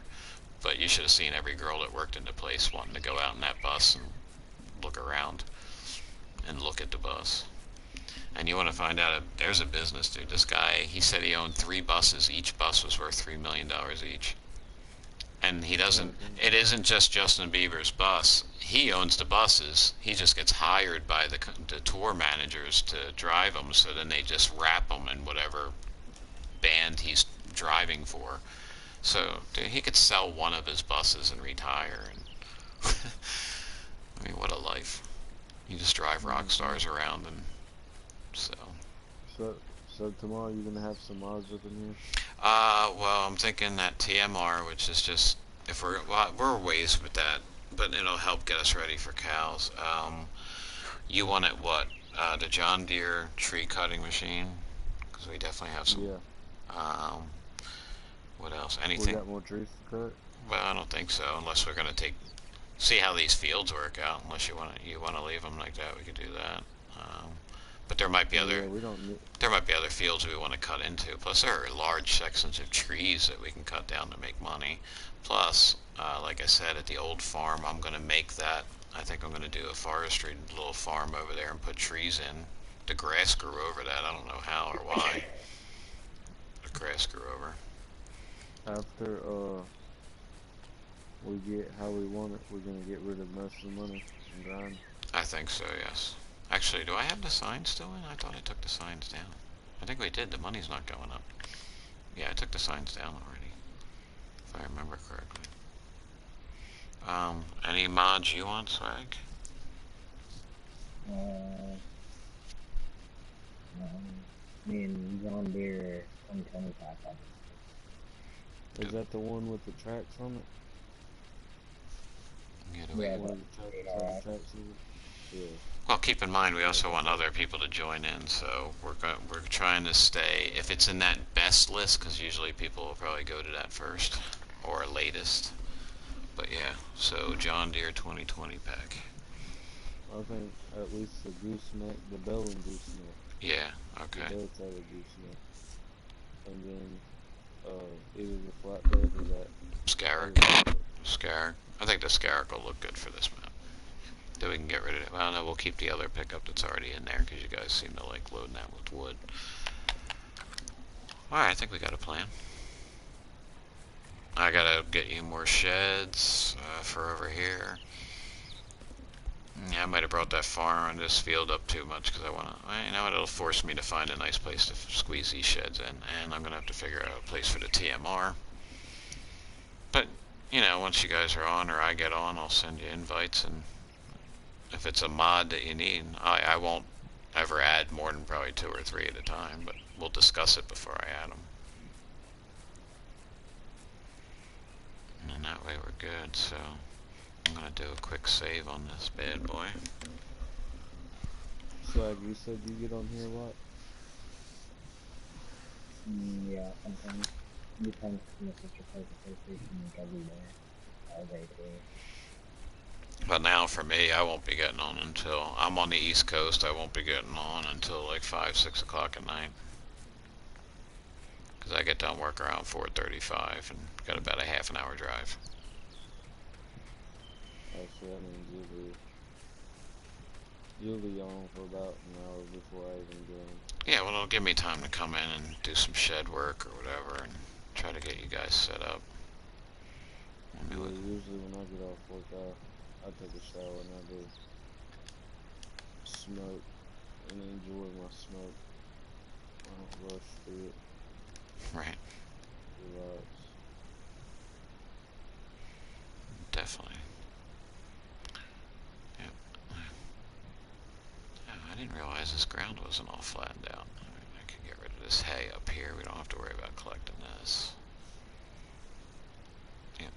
But you should have seen every girl that worked in the place wanting to go out in that bus and look around and look at the bus. And you want to find out, there's a business, dude. This guy, he said he owned 3 buses. Each bus was worth $3 million each. And it isn't just Justin Bieber's bus. He owns the buses. He just gets hired by the tour managers to drive them, so then they just wrap them in whatever band he's driving for. So, dude, he could sell one of his buses and retire. And I mean, what a life. You just drive rock stars around, and so. So tomorrow you're gonna have some mods up in here. Well, I'm thinking that TMR, which is just, if we're a ways with that, but it'll help get us ready for cows. You wanted what? The John Deere tree cutting machine, because we definitely have some. Yeah, Um, what else? we Anything? got more trees to cut. Well, I don't think so, unless we're gonna see how these fields work out. Unless you wanna leave them like that, we could do that. But there might be Yeah, we don't need. other fields we want to cut into. Plus, there are large sections of trees that we can cut down to make money. Plus, like I said, at the old farm, I'm going to make that. I think I'm going to do a forestry little farm over there and put trees in. The grass grew over that. I don't know how or why. The grass grew over. After we get how we want it, we're gonna get rid of most of the money and grind. I think so, yes. Actually, do I have the signs still in? I thought I took the signs down. I think we did. The money's not going up. Yeah, I took the signs down already, if I remember correctly. Any mods you want, Swag? I mean, John Deere 2020 pack. Is that the one with the tracks on it? Yeah, Yeah, One of the tracks on it? Yeah. well, keep in mind we also want other people to join in, so we're trying to stay, if it's in that best list, because usually people will probably go to that first or latest. But yeah, so John Deere 2020 pack. I think at least the gooseneck, the bell and gooseneck. Yeah, The okay. bell type of gooseneck. And then either the flatbed or that. Scarrick. Scarrick. I think the Scarrick will look good for this map. Then we can get rid of it. Well, no, we'll keep the other pickup that's already in there because you guys seem to like loading that with wood. Alright, I think we got a plan. I gotta get you more sheds for over here. Yeah, I might have brought that farm on this field up too much because I want to, well, you know what, it'll force me to find a nice place to squeeze these sheds in, and I'm going to have to figure out a place for the TMR. But, you know, once you guys are on or I get on, I'll send you invites, and if it's a mod that you need, I won't ever add more than probably 2 or 3 at a time, but we'll discuss it before I add them. And then that way we're good, so I'm going to do a quick save on this bad boy. Swag, you said you get on here a lot? Yeah, sometimes. Depends when my sister plays the PlayStation like every day. All day too. But now for me, I won't be getting on until, I'm on the East Coast, I won't be getting on until like 5, 6 o'clock at night. Because I get done work around 4:35 and got about a half an hour drive. Actually, that means usually on for about an hour before I even get on. Yeah, well, it'll give me time to come in and do some shed work or whatever and try to get you guys set up. Yeah, usually when I get off work, I take a shower and I do smoke and enjoy my smoke. I don't rush through it. Right. Relax. Definitely. Yep. Oh, I didn't realize this ground wasn't all flattened out. I can get rid of this hay up here. We don't have to worry about collecting this. Yep.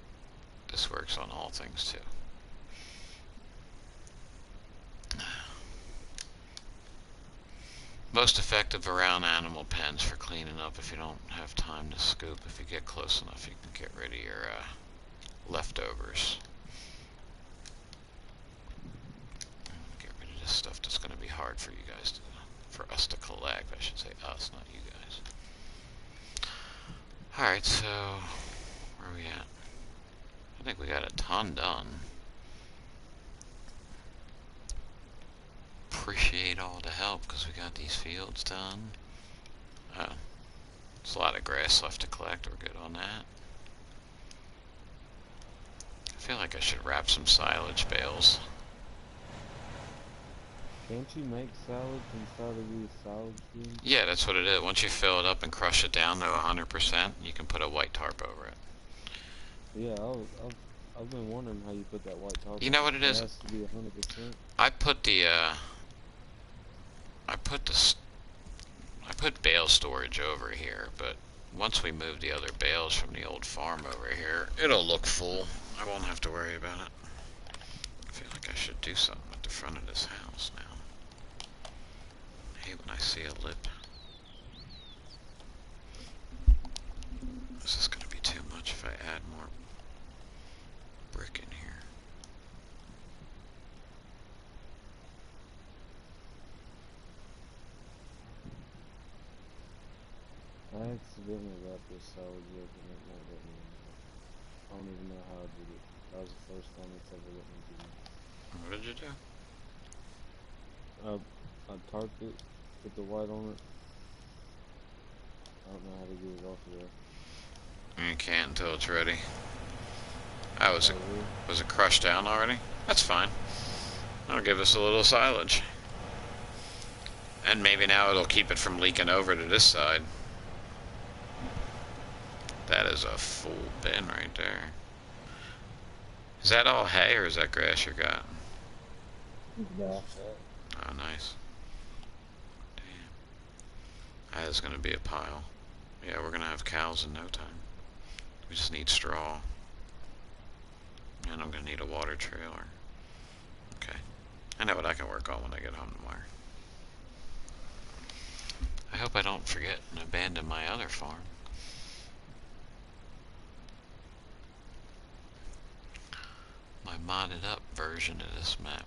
This works on all things too. Most effective around animal pens for cleaning up if you don't have time to scoop. If you get close enough, you can get rid of your leftovers. Get rid of this stuff that's going to be hard for you guys to, for us to collect. I should say us, not you guys. Alright, so where are we at? I think we got a ton done. Appreciate all the help because we got these fields done. There's a lot of grass left to collect. We're good on that. I feel like I should wrap some silage bales. Can't you make salads inside of these salad streams? Yeah, that's what it is. Once you fill it up and crush it down to 100%, you can put a white tarp over it. Yeah, I've been wondering how you put that white tarp. You know what it is? It has to be 100%. I put bale storage over here, but once we move the other bales from the old farm over here, it'll look full. I won't have to worry about it. I feel like I should do something at the front of this house now. I hate when I see a lip. This is going to be too much if I add more brick in here. I accidentally wrapped this salad jug and it won't let me in there. I don't even know how I did it. That was the first time it's ever let me do it. What did you do? I tarped it, put the white on it. I don't know how to get it off of there. You can't until it's ready. Was it crushed down already? That's fine. That'll give us a little silage. And maybe now it'll keep it from leaking over to this side. That is a full bin right there. Is that all hay or is that grass you got? Yeah. Oh, nice. Damn. That is going to be a pile. Yeah, we're going to have cows in no time. We just need straw. And I'm going to need a water trailer. Okay. I know what I can work on when I get home tomorrow. I hope I don't forget and abandon my other farm. My modded up version of this map.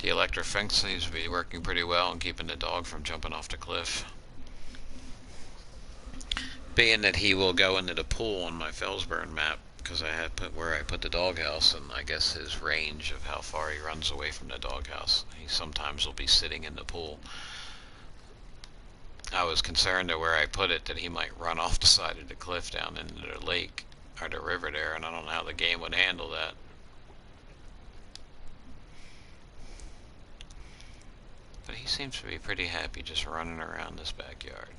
The electric fence seems to be working pretty well and keeping the dog from jumping off the cliff. Being that he will go into the pool on my Felsburn map, because I had put where I put the doghouse, and I guess his range of how far he runs away from the doghouse. He sometimes will be sitting in the pool. I was concerned that where I put it that he might run off the side of the cliff down into the lake or the river there, and I don't know how the game would handle that. But he seems to be pretty happy just running around this backyard.